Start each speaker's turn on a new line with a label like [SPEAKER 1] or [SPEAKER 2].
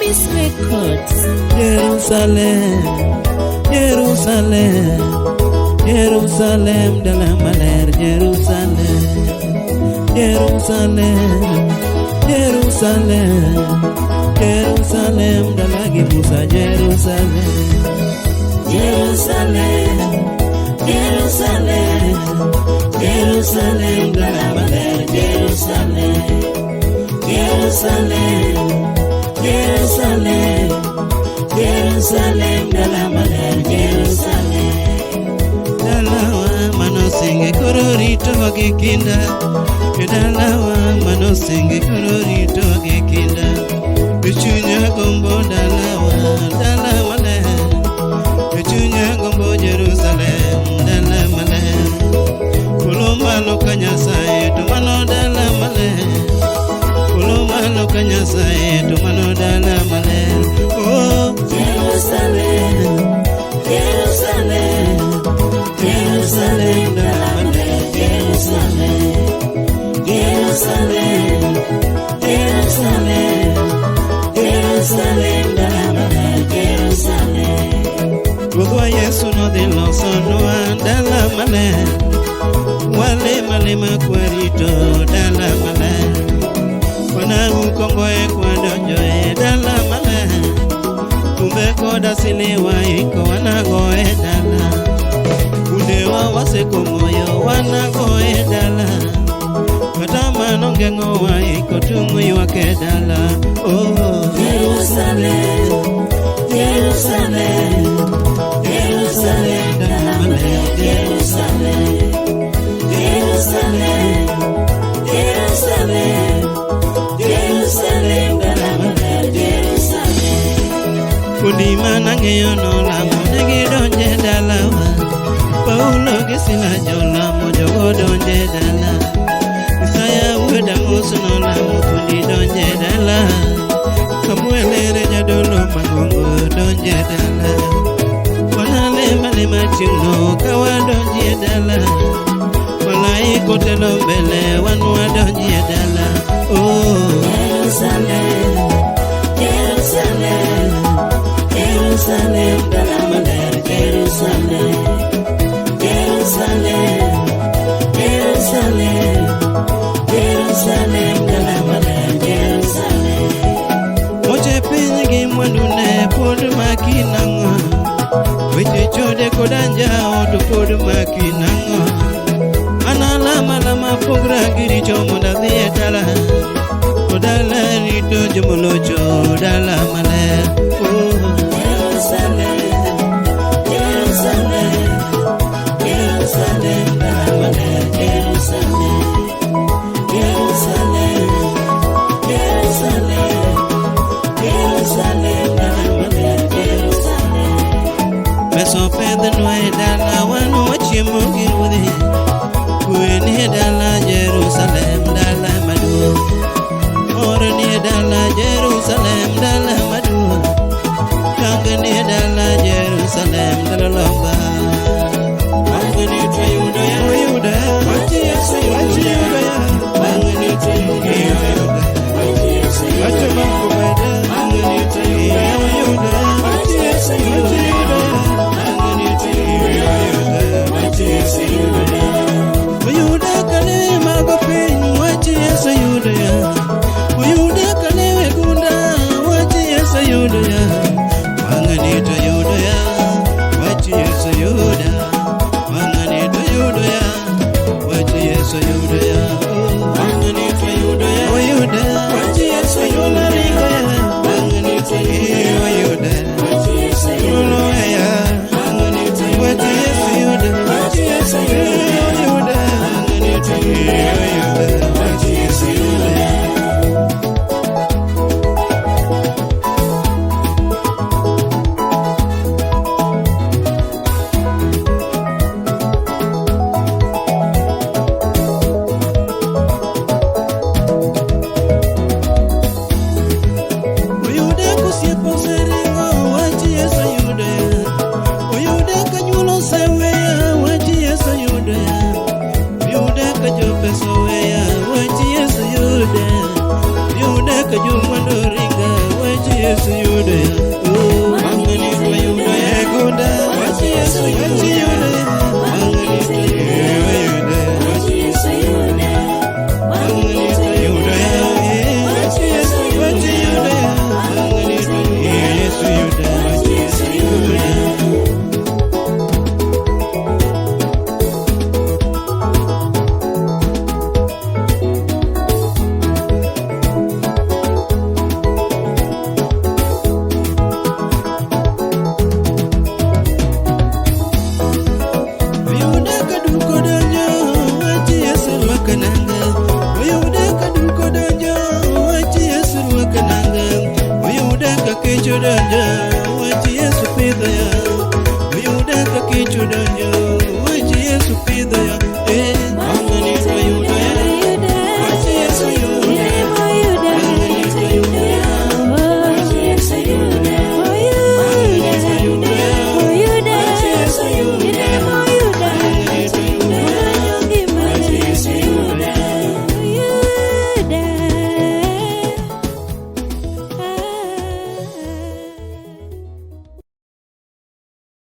[SPEAKER 1] Peace Records.
[SPEAKER 2] Jerusalem, Jerusalem, Jerusalem de la Maler, Jerusalem, Jerusalem, Jerusalem, Jerusalem de la Gibusa, Jerusalem,
[SPEAKER 1] Jerusalem, Jerusalem, Jerusalem de la Maler, Jerusalem, Jerusalem, Jerusalem, Jerusalem de la Maler, Jerusalem.
[SPEAKER 2] Dalawa manosinge kororito wagikinda, Dalawa manosinge kororito wagikinda, Bichunya gombo dalawa, dalawa le, Bichunya gombo Jerusalem, dalawa le, Kulumalo kanyasai tumano dalawa le, Kulumalo kanyasai tumano dalawa le. Oh
[SPEAKER 1] Jerusalem, Jerusalem, Jerusalem de la Maler, Jerusalem, Jerusalem, Jerusalem, Jerusalem de la Maler, Jerusalem.
[SPEAKER 2] Gudwa Yesu no de los onua dala male, wale male makwarito dala male, wana ukongoe kwa donjoe dala male, kumbe koda siliwa iko wanagoe dala, udewa waseko moyo wanagoe dala, katama nongengo wa iko tumu yuake dala. Oh
[SPEAKER 1] Jerusalem, Jerusalem, Jerusalem de la Maler, Jerusalem, Jerusalem, Jerusalem, Jerusalem de la Maler, Jerusalem.
[SPEAKER 2] Kudima nangeyo no lamo negi donje dalawa, Paulo gisila jola mojogo donje dala, Isaya weda musu no lamo kundi donje dala, Samuel jadolo magongo donje dala, Wanale male machino kawa donje dala, Walai kotelo mbele wanwa donje dala. Oh
[SPEAKER 1] Jerusalem, Jerusalem, Jerusalem de la Maler, Jerusalem, Jerusalem, Jerusalem, Jerusalem de la Maler, Jerusalem.
[SPEAKER 2] Moche pingi mwandune podu makinanga, Weche chode kodanja odu podu makinanga, Analama lama pogra giri chomo da vietala, Kodala rito jumolocho dala Maler. Oh
[SPEAKER 1] Jerusalem, Jerusalem, Jerusalem de la Maler, Jerusalem, Jerusalem, Jerusalem, Jerusalem de la Maler, Jerusalem.
[SPEAKER 2] Meso pedno e dala wanu wachimu